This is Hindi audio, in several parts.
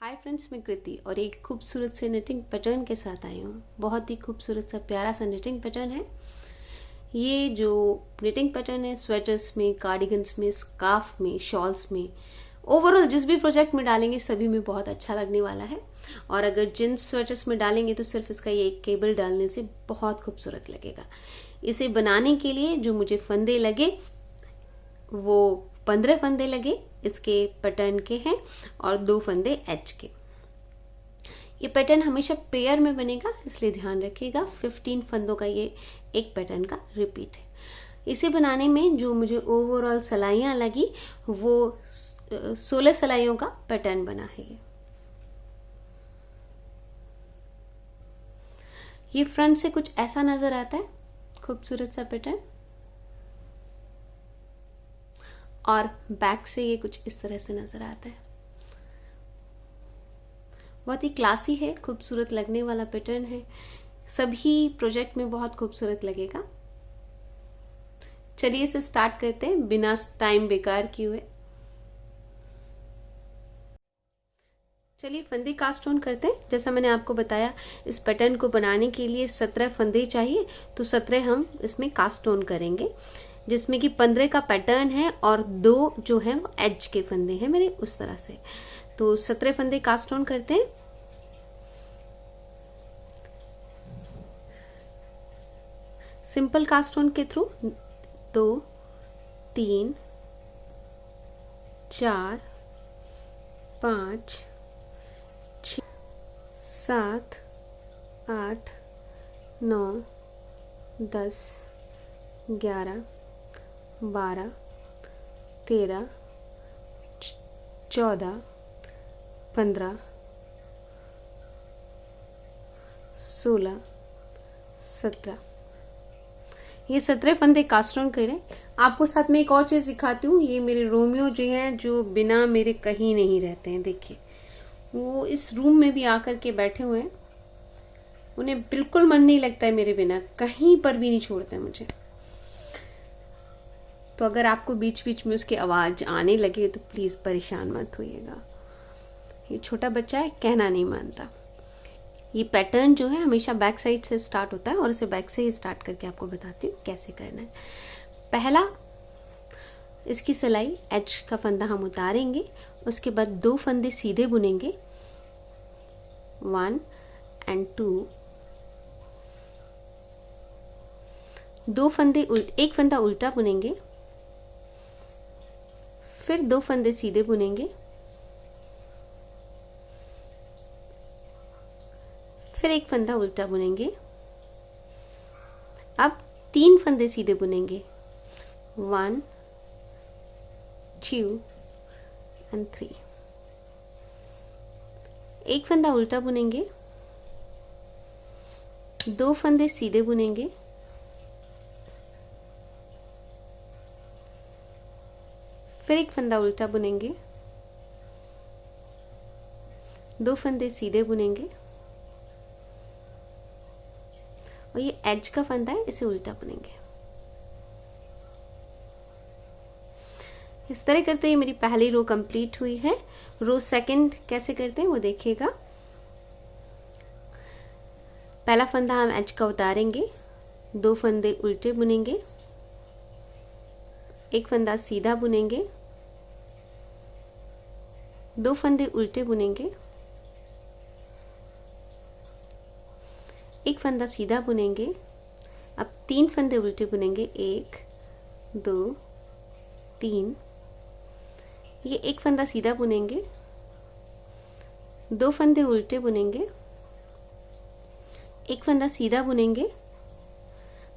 हाय फ्रेंड्स, मैं कृति और एक खूबसूरत से निटिंग पैटर्न के साथ आई हूँ। बहुत ही खूबसूरत सा प्यारा सा निटिंग पैटर्न है। ये जो निटिंग पैटर्न है स्वेटर्स में, कार्डिगन्स में, स्कार्फ में, शॉल्स में, ओवरऑल जिस भी प्रोजेक्ट में डालेंगे सभी में बहुत अच्छा लगने वाला है। और अगर जींस स्वेटर्स में डालेंगे तो सिर्फ इसका ये एक केबल डालने से बहुत खूबसूरत लगेगा। इसे बनाने के लिए जो मुझे फंदे लगे वो 15 फंदे लगे इसके पैटर्न के हैं और 2 फंदे एच के। ये पैटर्न हमेशा पेयर में बनेगा, इसलिए ध्यान रखिएगा। 15 फंदों का ये एक पैटर्न का रिपीट है। इसे बनाने में जो मुझे ओवरऑल सिलाइयाँ लगी वो 16 सिलाइयों का पैटर्न बना है। ये फ्रंट से कुछ ऐसा नजर आता है, खूबसूरत सा पैटर्न, और बैक से ये कुछ इस तरह से नजर आता है। बहुत ही क्लासी है, खूबसूरत लगने वाला पैटर्न है। सभी प्रोजेक्ट में बहुत खूबसूरत लगेगा। चलिए इसे स्टार्ट करते हैं बिना टाइम बेकार किए हुए। चलिए फंदे कास्ट ऑन करते हैं। जैसा मैंने आपको बताया, इस पैटर्न को बनाने के लिए 17 फंदे चाहिए, तो 17 हम इसमें कास्ट ऑन करेंगे, जिसमें कि 15 का पैटर्न है और 2 जो है वो एज के फंदे हैं मेरे, उस तरह से। तो 17 फंदे कास्ट ऑन करते हैं। सिंपल कास्ट ऑन के थ्रू 2 3 4 5 6 7 8 9 10 11 12 13 14 15 16 17, ये 17 फंदे कास्ट ऑन करें। आपको साथ में एक और चीज दिखाती हूँ। ये मेरे रोमियो जो हैं, जो बिना मेरे कहीं नहीं रहते हैं, देखिए वो इस रूम में भी आकर के बैठे हुए हैं। उन्हें बिल्कुल मन नहीं लगता है मेरे बिना, कहीं पर भी नहीं छोड़ते मुझे। तो अगर आपको बीच बीच में उसकी आवाज आने लगे तो प्लीज परेशान मत होइएगा। ये छोटा बच्चा है, कहना नहीं मानता। ये पैटर्न जो है हमेशा बैक साइड से स्टार्ट होता है और इसे बैक से ही स्टार्ट करके आपको बताती हूँ कैसे करना है। पहला, इसकी सिलाई एच का फंदा हम उतारेंगे, उसके बाद 2 फंदे सीधे बुनेंगे, 1 and 2, 2 फंदे एक फंदा उल्टा बुनेंगे, फिर 2 फंदे सीधे बुनेंगे, फिर एक फंदा उल्टा बुनेंगे। अब 3 फंदे सीधे बुनेंगे, 1 2 and 3, एक फंदा उल्टा बुनेंगे, 2 फंदे सीधे बुनेंगे, फिर एक फंदा उल्टा बुनेंगे, 2 फंदे सीधे बुनेंगे, और ये एज का फंदा है, इसे उल्टा बुनेंगे। इस तरह करते हुए मेरी पहली रो कंप्लीट हुई है। रो सेकंड कैसे करते हैं वो देखिएगा। पहला फंदा हम एज का उतारेंगे, 2 फंदे उल्टे बुनेंगे, एक फंदा सीधा बुनेंगे, 2 फंदे उल्टे बुनेंगे, एक फंदा सीधा बुनेंगे। अब 3 फंदे उल्टे बुनेंगे, 1 2 3, ये एक फंदा सीधा बुनेंगे, 2 फंदे उल्टे बुनेंगे, एक फंदा सीधा बुनेंगे,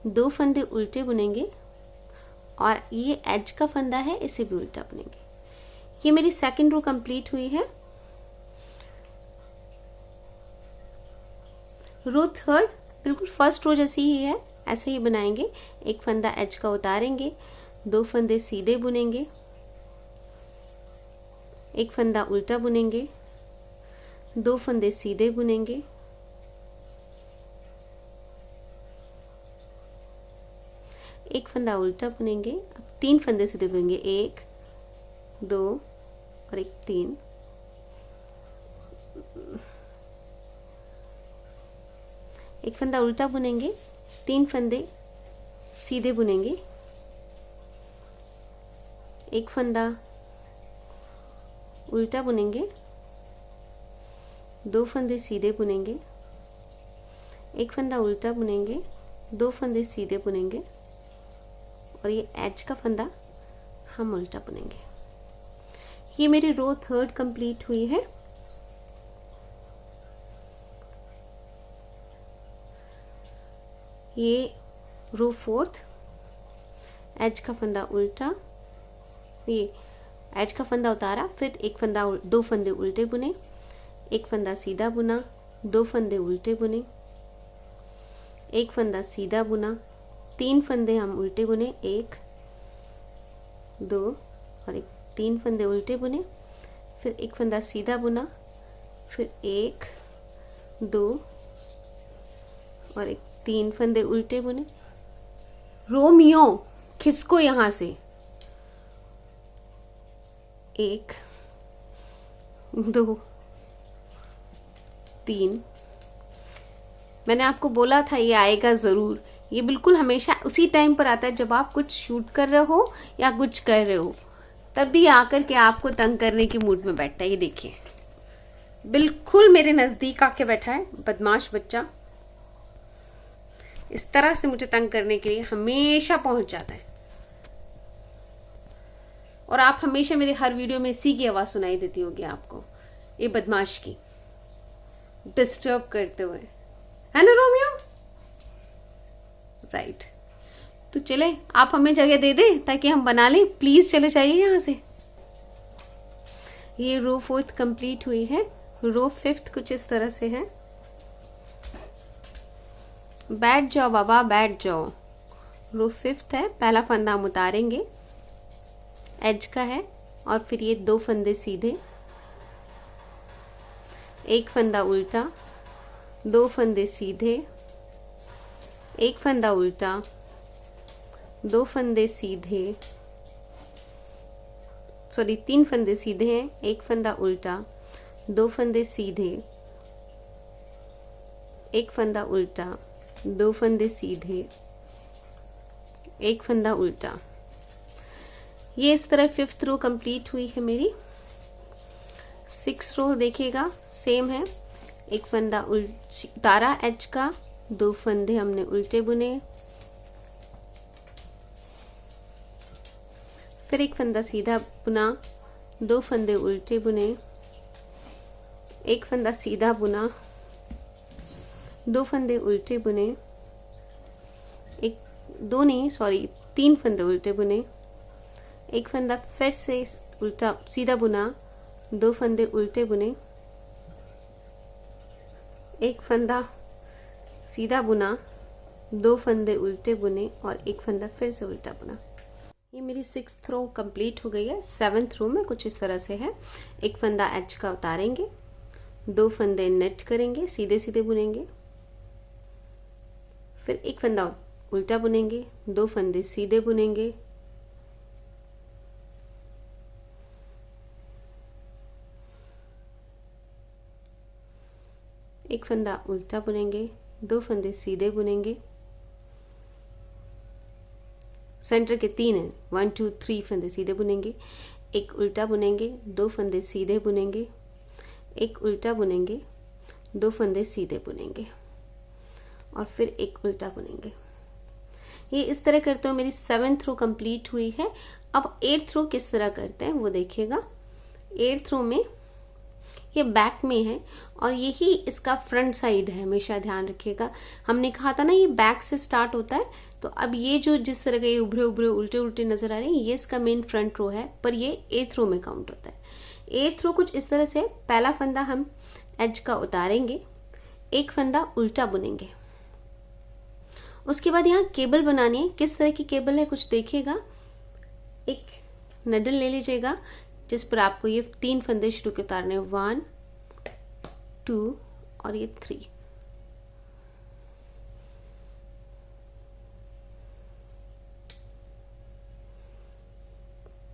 2 फंदे उल्टे बुनेंगे, और ये एज का फंदा है, इसे भी उल्टा बुनेंगे। ये मेरी सेकंड रो कंप्लीट हुई है। रो थर्ड बिल्कुल फर्स्ट रो जैसी ही है, ऐसे ही बनाएंगे। एक फंदा एज का उतारेंगे, 2 फंदे सीधे बुनेंगे, एक फंदा उल्टा बुनेंगे, 2 फंदे सीधे बुनेंगे, एक फंदा उल्टा बुनेंगे। अब 3 फंदे सीधे बुनेंगे, 1 2 और एक 3, एक फंदा उल्टा बुनेंगे, 3 फंदे सीधे बुनेंगे, एक फंदा उल्टा बुनेंगे, 2 फंदे सीधे बुनेंगे, एक फंदा उल्टा बुनेंगे, 2 फंदे सीधे बुनेंगे और ये एज का फंदा हम उल्टा बुनेंगे। ये मेरी रो 3 कंप्लीट हुई है। ये रो 4, एज का फंदा उल्टा, ये एज का फंदा उतारा, फिर एक फंदा 2 फंदे उल्टे बुने, एक फंदा सीधा बुना, 2 फंदे उल्टे बुने, एक फंदा सीधा बुना, 3 फंदे हम उल्टे बुने, 1 2 और एक 3 फंदे उल्टे बुने, फिर एक फंदा सीधा बुना, फिर 1 2 और एक 3 फंदे उल्टे बुने। रोमियो खिसको यहां से, 1 2 3। मैंने आपको बोला था ये आएगा जरूर। ये बिल्कुल हमेशा उसी टाइम पर आता है जब आप कुछ शूट कर रहे हो या कुछ कर रहे हो, तभी आकर के आपको तंग करने की मूड में बैठता है। ये देखिए, बिल्कुल मेरे नजदीक आके बैठा है बदमाश बच्चा। इस तरह से मुझे तंग करने के लिए हमेशा पहुंच जाता है और आप हमेशा मेरे हर वीडियो में इसी की आवाज सुनाई देती होगी आपको, ये बदमाश की, डिस्टर्ब करते हुए, है ना रोमियो? राइट। तो चले, आप हमें जगह दे दे ताकि हम बना लें, प्लीज चले जाइए यहां से। ये रो 4 कंप्लीट हुई है। रो 5 कुछ इस तरह से है। बैठ जाओ बाबा, बैठ जाओ। रो 5 है, पहला फंदा हम उतारेंगे, एज का है, और फिर ये 2 फंदे सीधे, एक फंदा उल्टा, 2 फंदे सीधे, एक फंदा उल्टा, 2 फंदे सीधे, सॉरी 3 फंदे सीधे हैं, एक फंदा उल्टा, 2 फंदे सीधे, एक फंदा उल्टा, 2 फंदे सीधे, एक फंदा उल्टा। ये इस तरह 5th रो कंप्लीट हुई है मेरी। 6th रो देखिएगा, सेम है। एक फंदा उतारा एज का, 2 फंदे हमने उल्टे बुने, फिर एक फंदा सीधा बुना, 2 फंदे उल्टे बुने, एक फंदा सीधा बुना, 2 फंदे उल्टे बुने, 3 फंदे उल्टे बुने, एक फंदा फिर से उल्टा सीधा बुना, 2 फंदे उल्टे बुने, एक फंदा सीधा बुना, 2 फंदे उल्टे बुने और एक फंदा फिर से उल्टा बुना। ये मेरी 6th रो कंप्लीट हो गई है। 7th रो में कुछ इस तरह से है। एक फंदा एज का उतारेंगे, 2 फंदे नेट करेंगे, सीधे सीधे बुनेंगे, फिर एक फंदा उल्टा बुनेंगे, 2 फंदे सीधे बुनेंगे, एक फंदा उल्टा बुनेंगे, 2 फंदे सीधे बुनेंगे, सेंटर के 3 हैं, 1 2 3 फंदे सीधे बुनेंगे, एक उल्टा बुनेंगे, 2 फंदे सीधे बुनेंगे, एक उल्टा बुनेंगे, 2 फंदे सीधे बुनेंगे और फिर एक उल्टा बुनेंगे। ये इस तरह करते हुए मेरी 7th रो कंप्लीट हुई है। अब 8th रो किस तरह करते हैं वो देखिएगा। 8th रो में ये बैक में है और यही इसका फ्रंट साइड है, हमेशा ध्यान रखिएगा। हमने कहा था ना ये बैक से स्टार्ट होता है, तो अब ये जो जिस तरह के उभरे उभरे उल्टे उल्टे नजर आ रहे हैं, ये इसका मेन फ्रंट रो है, पर ये 8th रो में काउंट होता है। 8th रो कुछ इस तरह से, पहला फंदा हम एज का उतारेंगे, एक फंदा उल्टा बुनेंगे, उसके बाद यहाँ केबल बनानी है। किस तरह की केबल है कुछ देखिएगा। एक नडल ले लीजिएगा जिस पर आपको ये 3 फंदे शुरू के उतारने हैं, 1 2 और ये 3।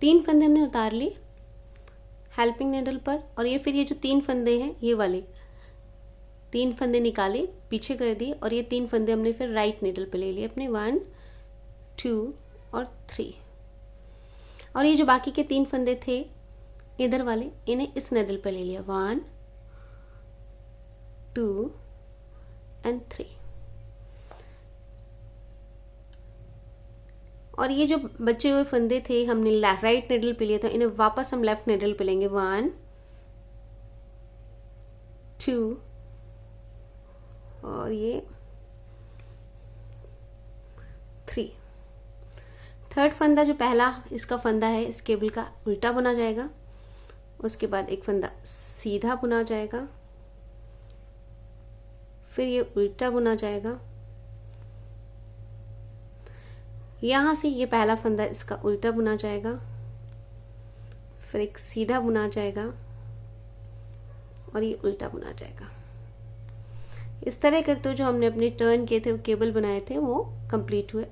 तीन फंदे हमने उतार लिए, हेल्पिंग निडल पर, और ये फिर ये जो 3 फंदे हैं ये वाले 3 फंदे निकाले, पीछे कर दिए, और ये 3 फंदे हमने फिर राइट निडल पे ले लिए अपने 1 2 और 3। और ये जो बाकी के 3 फंदे थे इधर वाले, इन्हें इस निडल पे ले लिया 1 2 एंड 3। और ये जो बचे हुए फंदे थे हमने राइट निडल पे लिए थे, इन्हें वापस हम लेफ्ट निडल पे लेंगे 1 2 और ये 3। थर्ड फंदा जो पहला इसका फंदा है, इस केबल का उल्टा बुना जाएगा, उसके बाद एक फंदा सीधा बुना जाएगा, फिर ये उल्टा बुना जाएगा, यहां से ये पहला फंदा इसका उल्टा बुना जाएगा, फिर एक सीधा बुना जाएगा और ये उल्टा बुना जाएगा। इस तरह करते हुए जो हमने अपने टर्न किए थे, वो केबल बनाए थे, वो कंप्लीट हुए।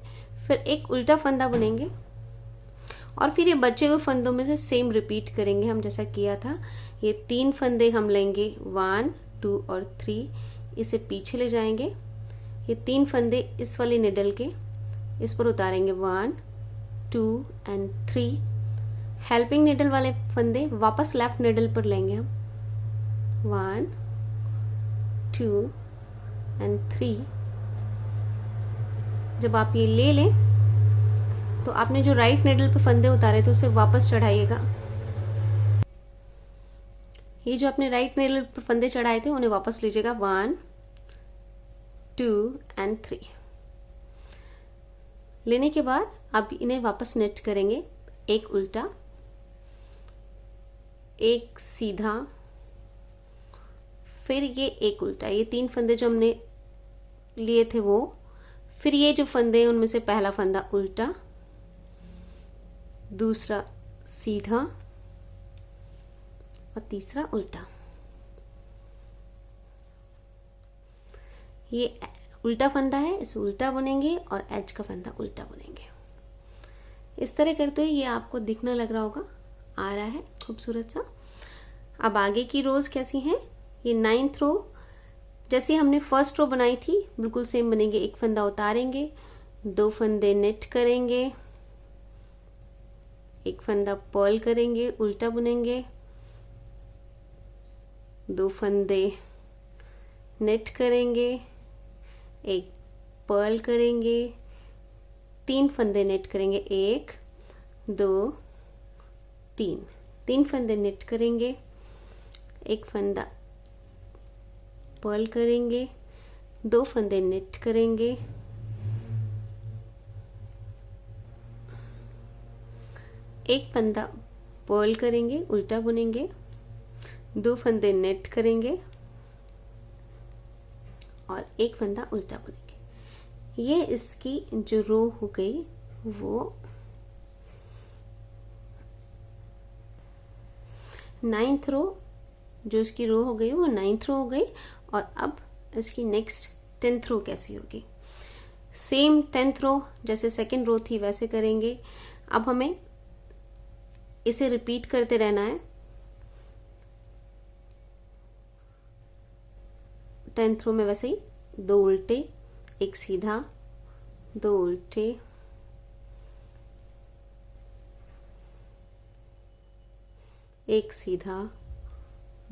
फिर एक उल्टा फंदा बुनेंगे और फिर ये बचे हुए फंदों में से सेम रिपीट करेंगे हम जैसा किया था। ये 3 फंदे हम लेंगे 1 2 और 3, इसे पीछे ले जाएंगे, ये 3 फंदे इस वाले निडल के इस पर उतारेंगे 1 2 एंड 3। हेल्पिंग निडल वाले फंदे वापस लेफ्ट निडल पर लेंगे हम 1 2 एंड 3। जब आप ये ले लें तो आपने जो राइट निडल पे फंदे उतारे थे उसे वापस चढ़ाइएगा। ये जो आपने राइट निडल पे फंदे चढ़ाए थे उन्हें वापस लीजिएगा 1 2 एंड 3। लेने के बाद आप इन्हें वापस नेट करेंगे, एक उल्टा एक सीधा फिर ये एक उल्टा। ये 3 फंदे जो हमने लिए थे वो, फिर ये जो फंदे हैं उनमें से पहला फंदा उल्टा, दूसरा सीधा और तीसरा उल्टा। ये उल्टा फंदा है, इसे उल्टा बुनेंगे और एज का फंदा उल्टा बुनेंगे। इस तरह करते हुए ये आपको दिखना लग रहा होगा, आ रहा है खूबसूरत सा। अब आगे की रोज कैसी हैं? ये 9th रो जैसे हमने फर्स्ट रो बनाई थी बिल्कुल सेम बनेंगे। एक फंदा उतारेंगे, 2 फंदे नेट करेंगे, एक फंदा पर्ल करेंगे, उल्टा बुनेंगे, 2 फंदे नेट करेंगे, एक पर्ल करेंगे, 3 फंदे नेट करेंगे, 1 2 3, 3 फंदे नेट करेंगे, एक फंदा पर्ल करेंगे, 2 फंदे नेट करेंगे, एक फंदा पर्ल करेंगे, उल्टा बुनेंगे, 2 फंदे नेट करेंगे और एक फंदा उल्टा बुनेंगे। ये इसकी जो रो हो गई वो 9th रो, जो इसकी रो हो गई वो 9th रो हो गई। और अब इसकी नेक्स्ट 10th रो कैसी होगी? सेम 10th रो जैसे सेकंड रो थी वैसे करेंगे। अब हमें इसे रिपीट करते रहना है। 10th रो में वैसे ही 2 उल्टे, एक सीधा, 2 उल्टे, एक सीधा,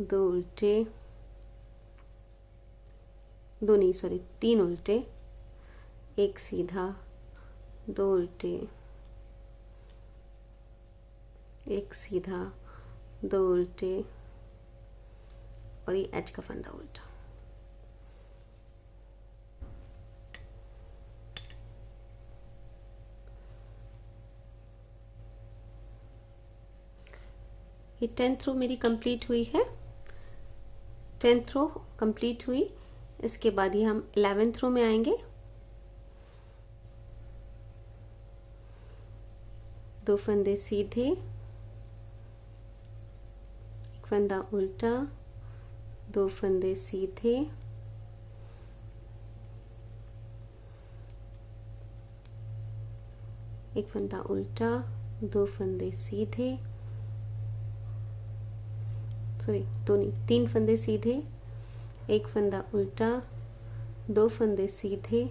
2 उल्टे, 3 उल्टे, एक सीधा, 2 उल्टे, एक सीधा, 2 उल्टे और ये एज का फंदा उल्टा। ये 10th रो मेरी कंप्लीट हुई है। 10th रो कंप्लीट हुई, इसके बाद ही हम 11th रो में आएंगे। 2 फंदे सीधे, एक फंदा उल्टा, 2 फंदे सीधे, एक फंदा उल्टा, 2 फंदे सीधे, सॉरी दो नहीं, 3 फंदे सीधे, एक फंदा उल्टा, 2 फंदे सीधे,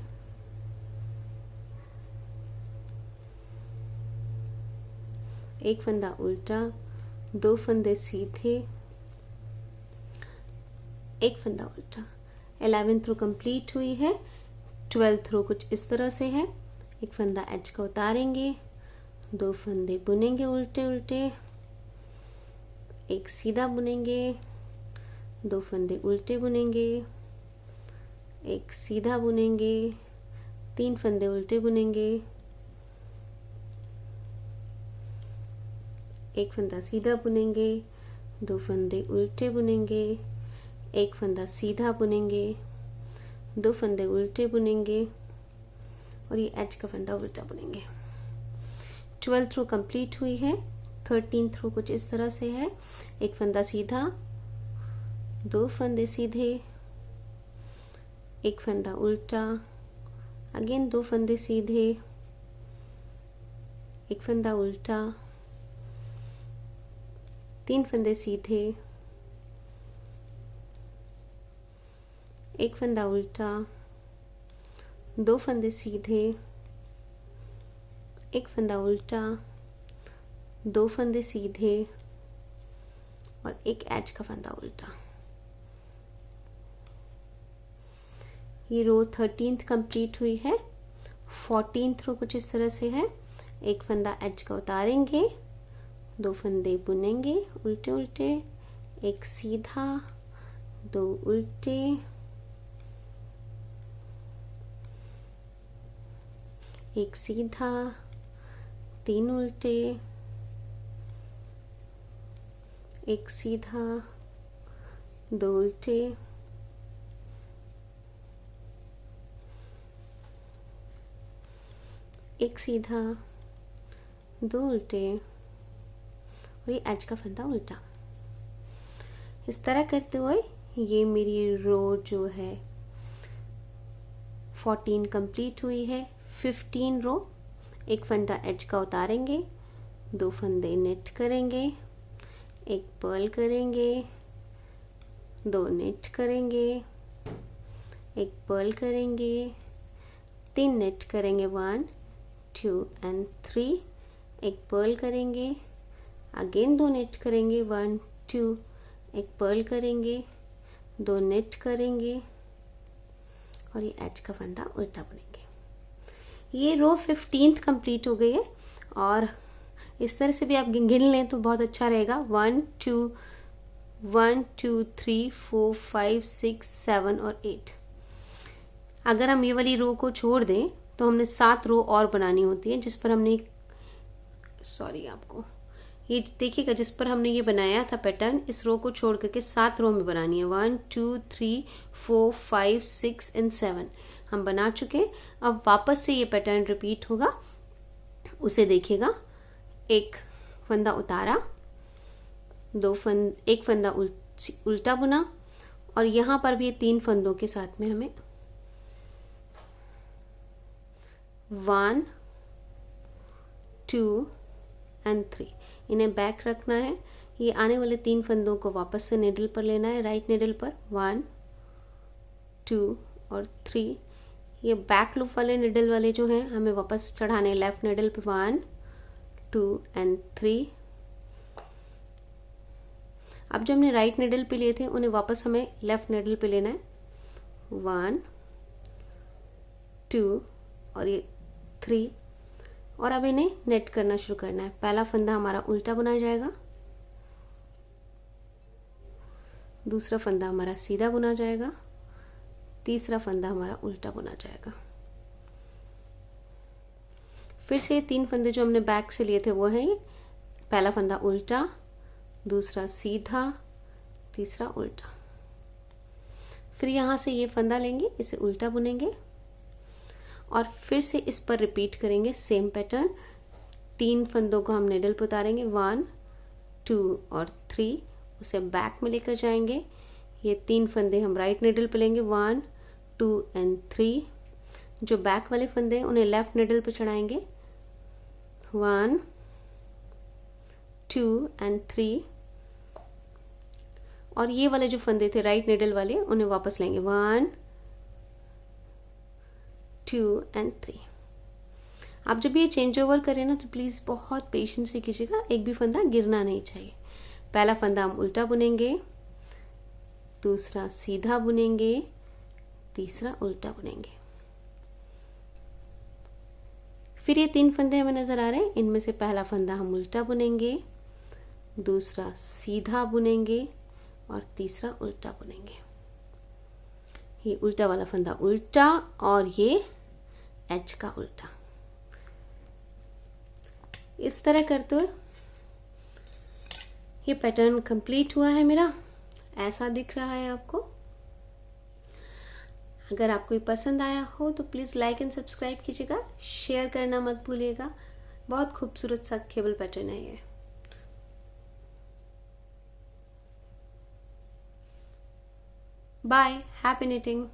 एक फंदा उल्टा, 2 फंदे सीधे, एक फंदा उल्टा। 11th रो कंप्लीट हुई है। 12th रो कुछ इस तरह से है। एक फंदा एज का उतारेंगे, 2 फंदे बुनेंगे उल्टे उल्टे, एक सीधा बुनेंगे, 2 फंदे उल्टे बुनेंगे, एक सीधा बुनेंगे, 3 फंदे उल्टे बुनेंगे, एक फंदा सीधा बुनेंगे, 2 फंदे उल्टे बुनेंगे, एक फंदा सीधा बुनेंगे, 2 फंदे उल्टे बुनेंगे और ये एज का फंदा उल्टा बुनेंगे। 12th रो कंप्लीट हुई है। 13th रो कुछ इस तरह से है। एक फंदा सीधा, 2 फंदे सीधे, एक फंदा उल्टा, अगेन 2 फंदे सीधे, एक फंदा उल्टा, 3 फंदे सीधे, एक फंदा उल्टा, 2 फंदे सीधे, एक फंदा उल्टा, 2 फंदे सीधे और एक एज का फंदा उल्टा। ये रो 13th कंप्लीट हुई है। 14th रो कुछ इस तरह से है। एक फंदा एज का उतारेंगे, 2 फंदे बुनेंगे उल्टे उल्टे, एक सीधा, 2 उल्टे, एक सीधा, 3 उल्टे, एक सीधा, 2 उल्टे, एक सीधा, 2 उल्टे और ये एज का फंदा उल्टा। इस तरह करते हुए ये मेरी रो जो है 14 कंप्लीट हुई है। 15 रो, एक फंदा एज का उतारेंगे, 2 फंदे नेट करेंगे, एक पर्ल करेंगे, 2 नेट करेंगे, एक पर्ल करेंगे, 3 नेट करेंगे, 1 2 एंड 3, एक पर्ल करेंगे, अगेन 2 नेट करेंगे, 1 2, एक पर्ल करेंगे, 2 नेट करेंगे और ये एज का फंदा उल्टा बुनेंगे। ये रो 15th कंप्लीट हो गई है और इस तरह से भी आप गिन लें तो बहुत अच्छा रहेगा। 1 2 3 4 5 6 7 और 8। अगर हम ये वाली रो को छोड़ दें तो हमने 7 रो और बनानी होती है, जिस पर हमने आपको ये देखिएगा, जिस पर हमने ये बनाया था पैटर्न, इस रो को छोड़ करके 7 रो में बनानी है। 1 2 3 4 5 6 एंड 7 हम बना चुके। अब वापस से ये पैटर्न रिपीट होगा, उसे देखिएगा। एक फंदा उतारा, एक फंदा उल्टा बुना और यहाँ पर भी 3 फंदों के साथ में हमें 1 2 एंड 3 इन्हें बैक रखना है। ये आने वाले 3 फंदों को वापस से निडल पर लेना है, राइट निडल पर 1 2 और 3। ये बैक लूप वाले निडल वाले जो हैं हमें वापस चढ़ाने लेफ्ट निडल पे 1 2 एंड 3। अब जो हमने राइट निडल पे लिए थे उन्हें वापस हमें लेफ्ट निडल पे लेना है, 1 2 और ये 3 और अब इन्हें नेट करना शुरू करना है। पहला फंदा हमारा उल्टा बुना जाएगा, दूसरा फंदा हमारा सीधा बुना जाएगा, तीसरा फंदा हमारा उल्टा बुना जाएगा। फिर से 3 फंदे जो हमने बैक से लिए थे वो हैं, पहला फंदा उल्टा, दूसरा सीधा, तीसरा उल्टा। फिर यहाँ से ये फंदा लेंगे, इसे उल्टा बुनेंगे और फिर से इस पर रिपीट करेंगे सेम पैटर्न। 3 फंदों को हम निडल पर उतारेंगे, 1 2 और 3, उसे बैक में लेकर जाएंगे। ये 3 फंदे हम राइट निडल पे लेंगे, 1 2 एंड 3। जो बैक वाले फंदे हैं उन्हें लेफ्ट निडल पे चढ़ाएंगे, 1 2 एंड 3। और ये वाले जो फंदे थे राइट निडल वाले उन्हें वापस लेंगे 1 2 एंड 3। आप जब ये चेंज ओवर करें ना तो प्लीज़ बहुत पेशेंस से कीजिएगा, एक भी फंदा गिरना नहीं चाहिए। पहला फंदा हम उल्टा बुनेंगे, दूसरा सीधा बुनेंगे, तीसरा उल्टा बुनेंगे। फिर ये 3 फंदे हमें नजर आ रहे हैं, इनमें से पहला फंदा हम उल्टा बुनेंगे, दूसरा सीधा बुनेंगे और तीसरा उल्टा बुनेंगे। ये उल्टा वाला फंदा उल्टा और ये एज का उल्टा। इस तरह करते हुए ये पैटर्न कंप्लीट हुआ है मेरा, ऐसा दिख रहा है आपको। अगर आपको ये पसंद आया हो तो प्लीज़ लाइक एंड सब्सक्राइब कीजिएगा, शेयर करना मत भूलिएगा। बहुत खूबसूरत सा केबल पैटर्न है ये। Bye, happy knitting.